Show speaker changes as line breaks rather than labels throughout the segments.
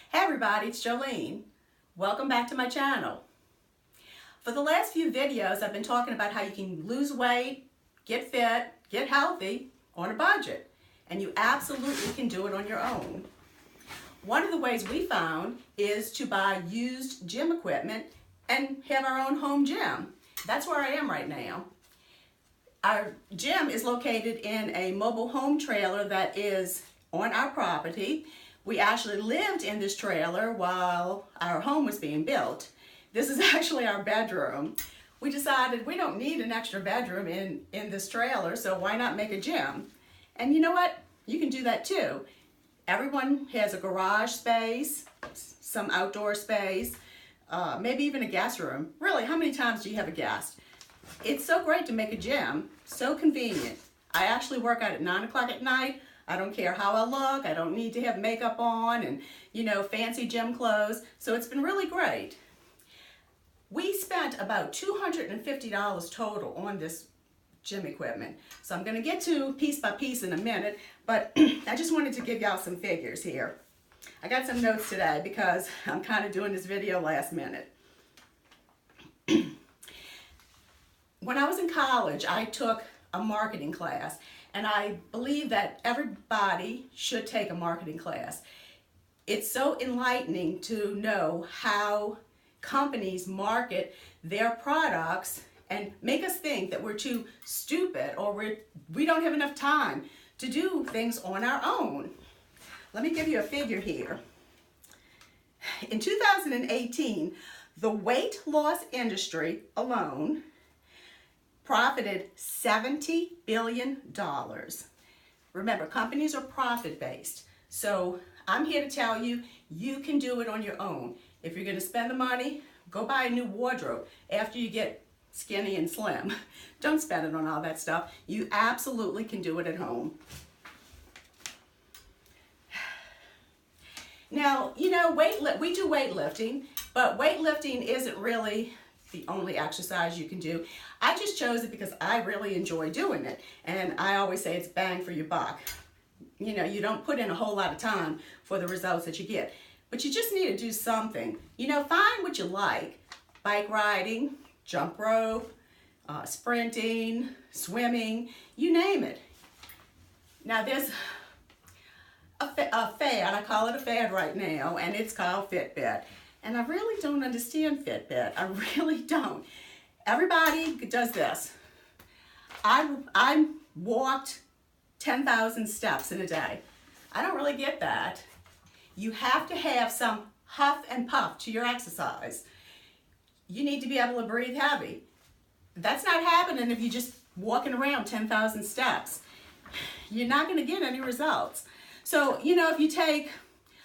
Hey everybody, it's Jolene. Welcome back to my channel. For the last few videos, I've been talking about how you can lose weight, get fit, get healthy on a budget. And you absolutely can do it on your own. One of the ways we found is to buy used gym equipment and have our own home gym. That's where I am right now. Our gym is located in a mobile home trailer that is on our property. We actually lived in this trailer while our home was being built. This is actually our bedroom. We decided we don't need an extra bedroom in this trailer, so why not make a gym? And you know what? You can do that too. Everyone has a garage space, some outdoor space, maybe even a guest room. Really, how many times do you have a guest? It's so great to make a gym, so convenient. I actually work out at 9 o'clock at night. I don't care how I look. I don't need to have makeup on and, fancy gym clothes. So it's been really great. We spent about $250 total on this gym equipment. So I'm going to get to piece by piece in a minute, but I just wanted to give y'all some figures here. I got some notes today because I'm kind of doing this video last minute. When I was in college, I took a marketing class, and I believe that everybody should take a marketing class. It's so enlightening to know how companies market their products and make us think that we're too stupid or we don't have enough time to do things on our own. Let me give you a figure here. In 2018, the weight loss industry alone profited $70 billion. Remember, companies are profit-based. So I'm here to tell you, you can do it on your own. If you're going to spend the money, go buy a new wardrobe after you get skinny and slim. Don't spend it on all that stuff. You absolutely can do it at home. Now, we do weightlifting, but weightlifting isn't really the only exercise you can do. I just chose it because I really enjoy doing it. And I always say it's bang for your buck. You don't put in a whole lot of time for the results that you get. But you just need to do something. Find what you like. Bike riding, jump rope, sprinting, swimming, you name it. Now there's a fad, I call it a fad right now, and it's called Fitbit. And I really don't understand Fitbit. I really don't. Everybody does this. I walked 10,000 steps in a day. I don't really get that. You have to have some huff and puff to your exercise. You need to be able to breathe heavy. That's not happening if you're just walking around 10,000 steps. You're not going to get any results. So, if you take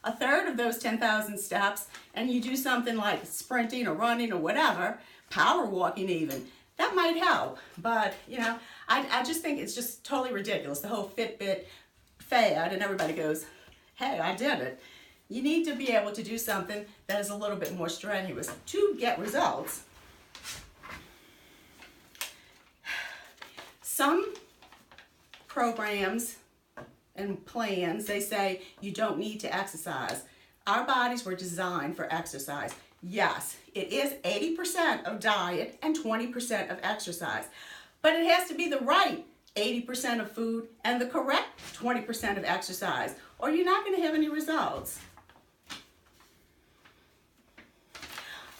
a third of those 10,000 steps and you do something like sprinting or running or whatever, power walking even, that might help. But, I just think it's just totally ridiculous, the whole Fitbit fad, and everybody goes, hey, I did it. You need to be able to do something that is a little bit more strenuous to get results. Some programs and plans, they say you don't need to exercise. Our bodies were designed for exercise. Yes, it is 80% of diet and 20% of exercise, but it has to be the right 80% of food and the correct 20% of exercise, or you're not going to have any results.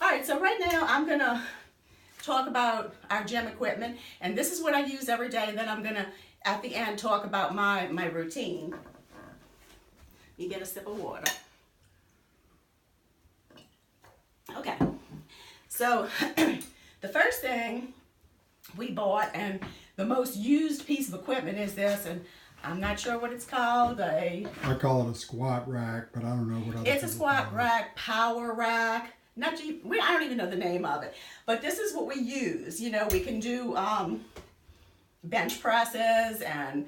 All right, so right now I'm going to talk about our gym equipment, and this is what I use every day, and then I'm going to at the end talk about my routine. You get a sip of water. Okay, so the first thing we bought, and the most used piece of equipment is this, and I'm not sure what it's called.
I call it a squat rack, but I don't know what other
It's a squat rack, power rack. I don't even know the name of it, but this is what we use. We can do bench presses, and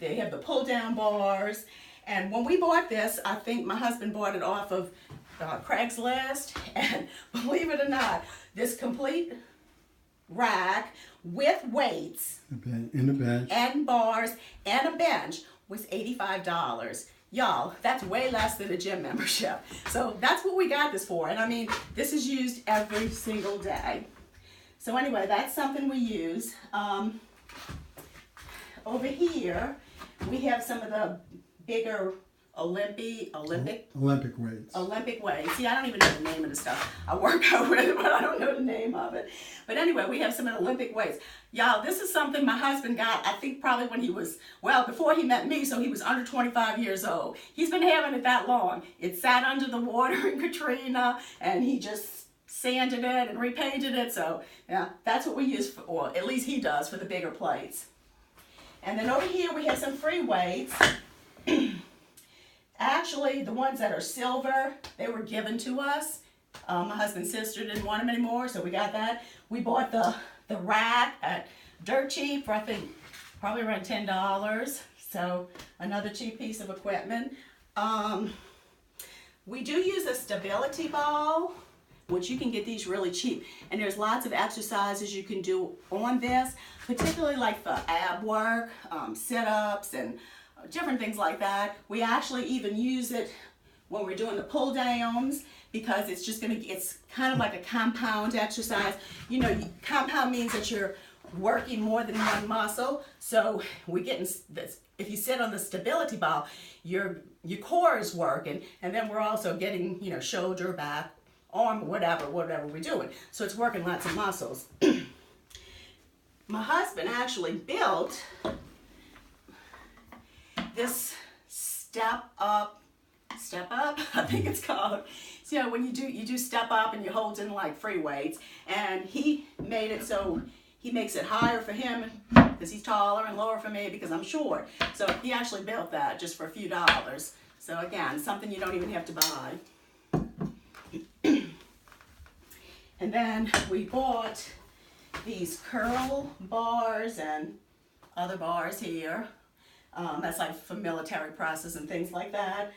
they have the pull down bars. And when we bought this, I think my husband bought it off of Craigslist, and believe it or not, this complete rack with weights
and a bench
and bars and a bench was $85. Y'all, that's way less than a gym membership. So that's what we got this for. And I mean, this is used every single day. So anyway, that's something we use. Over here, we have some of the bigger Olympic weights. See, I don't even know the name of the stuff I work out with, but I don't know the name of it. But anyway, we have some of the Olympic weights. Y'all, this is something my husband got, I think probably when he was, well, before he met me, so he was under 25 years old. He's been having it that long. It sat under the water in Katrina, and he just sanded it and repainted it. So yeah, that's what we use for, or at least he does, for the bigger plates. And then over here we have some free weights. Actually, the ones that are silver, they were given to us. My husband's sister didn't want them anymore, so we got that. We bought the rack at dirt cheap for, I think, probably around $10. So another cheap piece of equipment. We do use a stability ball, which you can get these really cheap. And there's lots of exercises you can do on this, particularly like for ab work, sit-ups, and different things like that. We actually even use it when we're doing the pull downs, because it's just it's kind of like a compound exercise. You know, compound means that you're working more than one muscle. So we're getting this, if you sit on the stability ball, your core is working, and then we're also getting, you know, shoulder, back, arm, whatever we're doing. So it's working lots of muscles. My husband actually built this step up, I think it's called. So, you know, when you do step up and you hold in like free weights, and he made it so he makes it higher for him because he's taller and lower for me because I'm short. So he actually built that just for a few dollars. So again, something you don't even have to buy. And then we bought these curl bars and other bars here. That's like for military presses and things like that.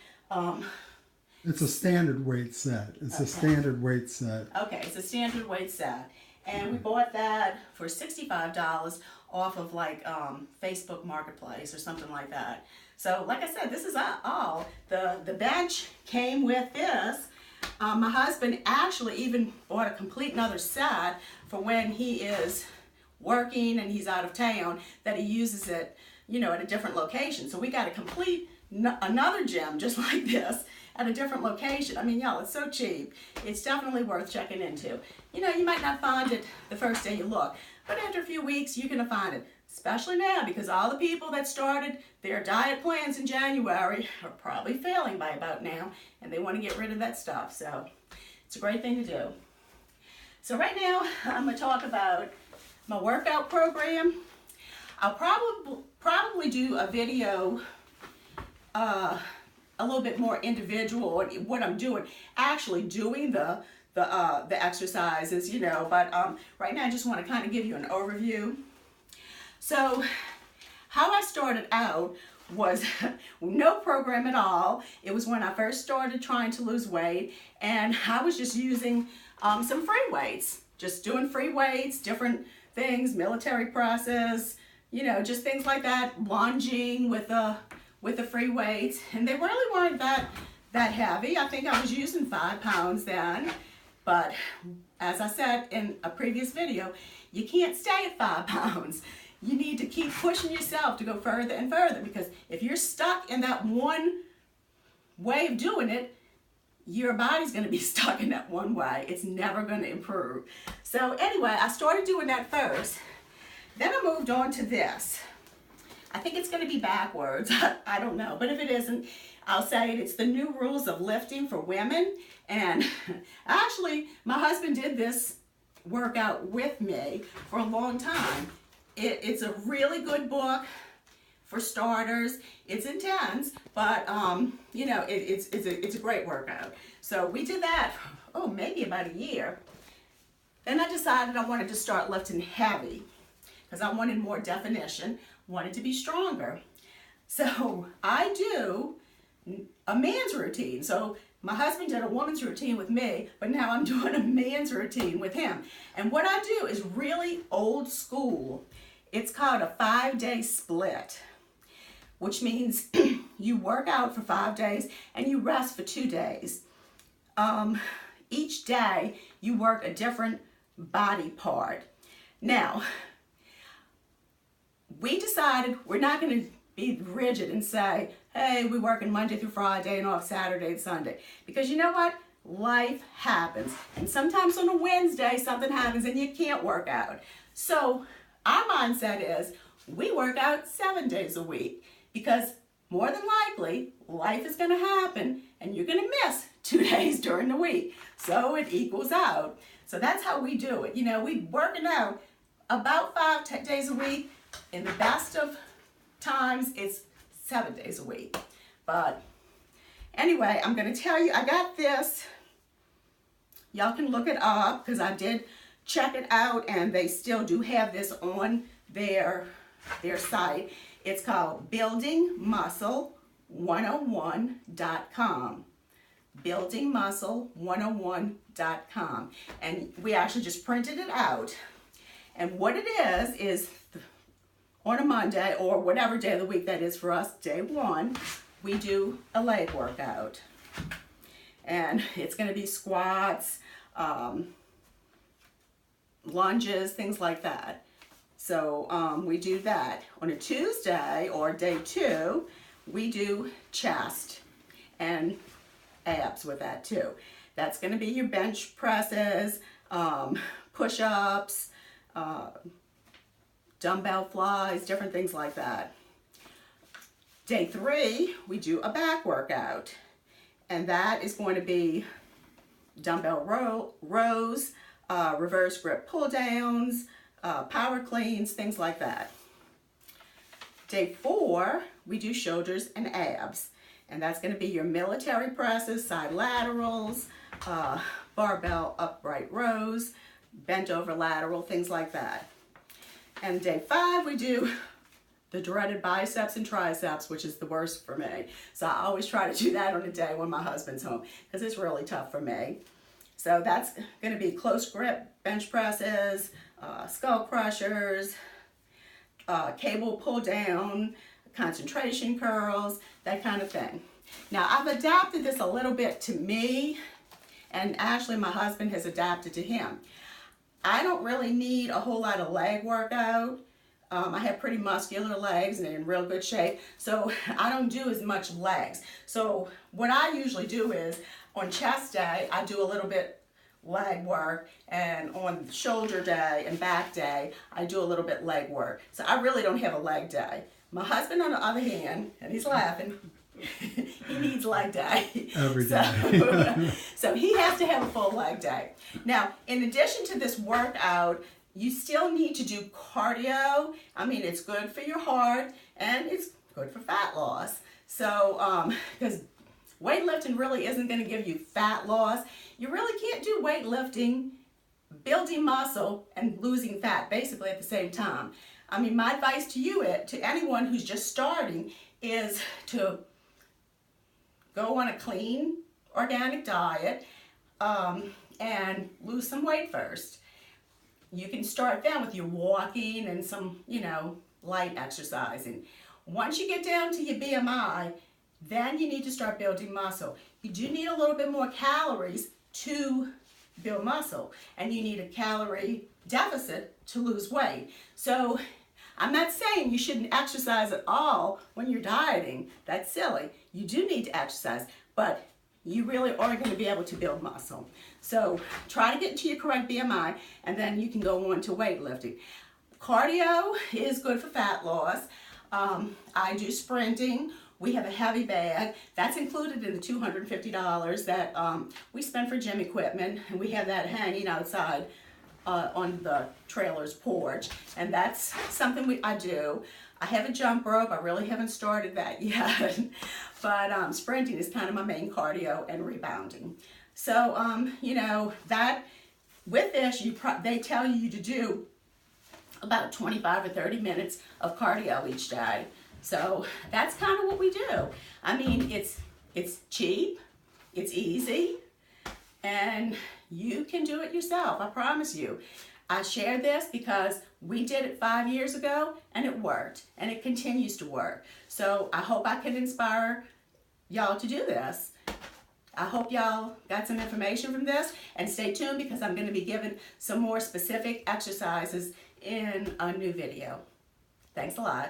It's a standard weight set. It's a standard weight set.
Okay, it's a standard weight set. And we bought that for $65 off of like Facebook Marketplace or something like that. So like I said, this is all. The bench came with this. My husband actually even bought a complete another set for when he is working and he's out of town, that he uses it, you know, at a different location. So we got a complete another gym just like this at a different location. I mean, y'all, it's so cheap. It's definitely worth checking into. You know, you might not find it the first day you look, but after a few weeks, you're gonna find it. Especially now, because all the people that started their diet plans in January are probably failing by about now, and they want to get rid of that stuff. So it's a great thing to do. So right now, I'm gonna talk about my workout program. I'll probably do a video a little bit more individual on what I'm doing, actually doing the exercises, you know, but right now I just want to kind of give you an overview. So how I started out was no program at all. It was when I first started trying to lose weight, and I was just using some free weights, just doing free weights, different things, military presses, you know, just things like that, lunging with the free weights, and they really weren't that heavy. I think I was using 5 pounds then, but as I said in a previous video, you can't stay at 5 pounds. You need to keep pushing yourself to go further and further, because if you're stuck in that one way of doing it, your body's going to be stuck in that one way. It's never going to improve. So anyway, I started doing that first. Then I moved on to this. I think it's going to be backwards. I don't know. But if it isn't, I'll say it. It's the new rules of lifting for women. And actually, my husband did this workout with me for a long time. It's a really good book for starters. It's intense, but you know, it's a great workout. So we did that, maybe about a year. Then I decided I wanted to start lifting heavy because I wanted more definition, wanted to be stronger. So I do a man's routine. So my husband did a woman's routine with me, but now I'm doing a man's routine with him. And what I do is really old school. It's called a 5-day split, which means you work out for 5 days and you rest for 2 days. Each day you work a different body part. Now, we decided we're not going to be rigid and say, hey, we're working Monday through Friday and off Saturday and Sunday. Because you know what? Life happens. And sometimes on a Wednesday, something happens and you can't work out. So our mindset is we work out 7 days a week because more than likely, life is going to happen and you're going to miss 2 days during the week. So it equals out. So that's how we do it. You know, we working out about 5 days a week. In the best of times, it's 7 days a week. But anyway, I'm going to tell you, I got this. Y'all can look it up because I did check it out and they still do have this on their site. It's called buildingmuscle101.com. buildingmuscle101.com. And we actually just printed it out. And what it is on a Monday or whatever day of the week that is for us, day 1, we do a leg workout. And it's going to be squats, lunges, things like that. So we do that. On a Tuesday or day 2, we do chest and abs with that too. That's going to be your bench presses, push-ups, dumbbell flies, different things like that. Day 3, we do a back workout. And that is going to be dumbbell rows, reverse grip pull downs, power cleans, things like that. Day 4, we do shoulders and abs. And that's going to be your military presses, side laterals, barbell upright rows, bent over lateral, things like that. And day 5, we do the dreaded biceps and triceps, which is the worst for me. So I always try to do that on a day when my husband's home because it's really tough for me. So that's going to be close grip bench presses, skull crushers, cable pull down, concentration curls, that kind of thing. Now I've adapted this a little bit to me, and actually my husband has adapted to him. I don't really need a whole lot of leg workout. I have pretty muscular legs and they're in real good shape, so I don't do as much legs. So what I usually do is on chest day, I do a little bit leg work, and on shoulder day and back day, I do a little bit leg work. So I really don't have a leg day. My husband, on the other hand, and he's laughing, he needs leg day.
Every day.
So he has to have a full leg day. Now, in addition to this workout, you still need to do cardio. I mean, it's good for your heart and it's good for fat loss. So, because weightlifting really isn't going to give you fat loss. You really can't do weightlifting, building muscle, and losing fat basically at the same time. I mean, my advice to you, to anyone who's just starting, is to go on a clean, organic diet and lose some weight first. You can start then with your walking and some, light exercising. Once you get down to your BMI, then you need to start building muscle. You do need a little bit more calories to build muscle, and you need a calorie deficit to lose weight. So I'm not saying you shouldn't exercise at all when you're dieting. That's silly. You do need to exercise, but you really are going to be able to build muscle. So try to get into your correct BMI, and then you can go on to weightlifting. Cardio is good for fat loss. I do sprinting. We have a heavy bag. That's included in the $250 that we spend for gym equipment, and we have that hanging outside on the trailer's porch, and that's something I do. I have a jump rope. I really haven't started that yet, but sprinting is kind of my main cardio and rebounding. So, that with this, they tell you to do about 25 or 30 minutes of cardio each day. So that's kind of what we do. I mean, it's cheap, it's easy, and you can do it yourself, I promise you. I shared this because we did it 5 years ago and it worked and it continues to work. So I hope I can inspire y'all to do this. I hope y'all got some information from this, and stay tuned because I'm going to be giving some more specific exercises in a new video. Thanks a lot.